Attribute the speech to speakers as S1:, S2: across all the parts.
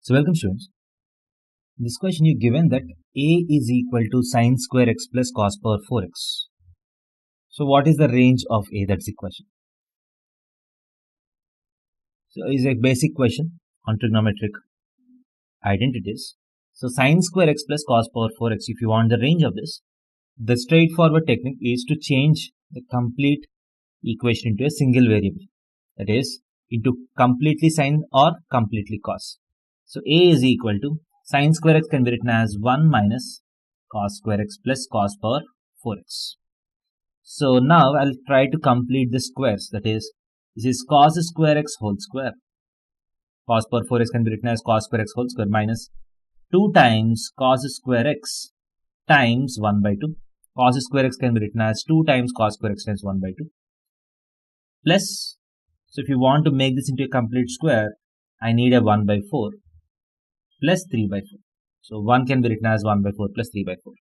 S1: So welcome students. In this question you given that a is equal to sine square x plus cos power 4x. So what is the range of a? That's the question. So it's a basic question on trigonometric identities. So sine square x plus cos power 4x, if you want the range of this, the straightforward technique is to change the complete equation into a single variable. That is into completely sine or completely cos. So a is equal to sine square x can be written as 1 minus cos square x plus cos power 4x. So now I'll try to complete the squares. That is, this is cos square x whole square. Cos power 4x can be written as cos square x whole square minus 2 times cos square x times 1 by 2. Cos square x can be written as 2 times cos square x times 1 by 2. Plus, so if you want to make this into a complete square, I need a 1 by 4 plus 3 by 4. So 1 can be written as 1 by 4 plus 3 by 4.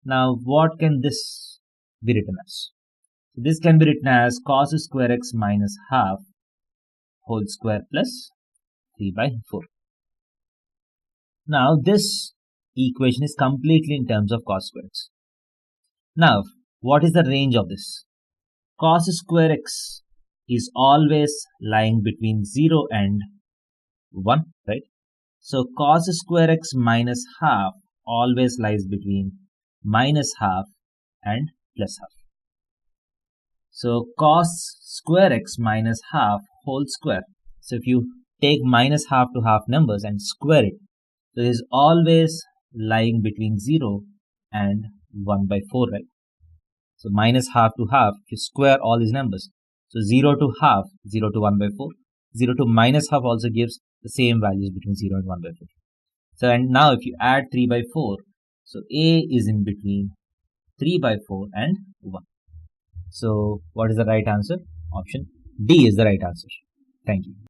S1: Now what can this be written as? So this can be written as cos square x minus half whole square plus 3 by 4. Now this equation is completely in terms of cos square x. Now what is the range of this? Cos square x is always lying between 0 and 1, right? So cos square x minus half always lies between minus half and plus half. So cos square x minus half whole square. So if you take minus half to half numbers and square it, so it is always lying between 0 and 1 by 4, right? So minus half to half, if you square all these numbers, so 0 to half, 0 to 1 by 4, 0 to minus half also gives the same values between 0 and 1 by 4. So and now if you add 3 by 4, so a is in between 3 by 4 and 1. So what is the right answer? Option D is the right answer. Thank you.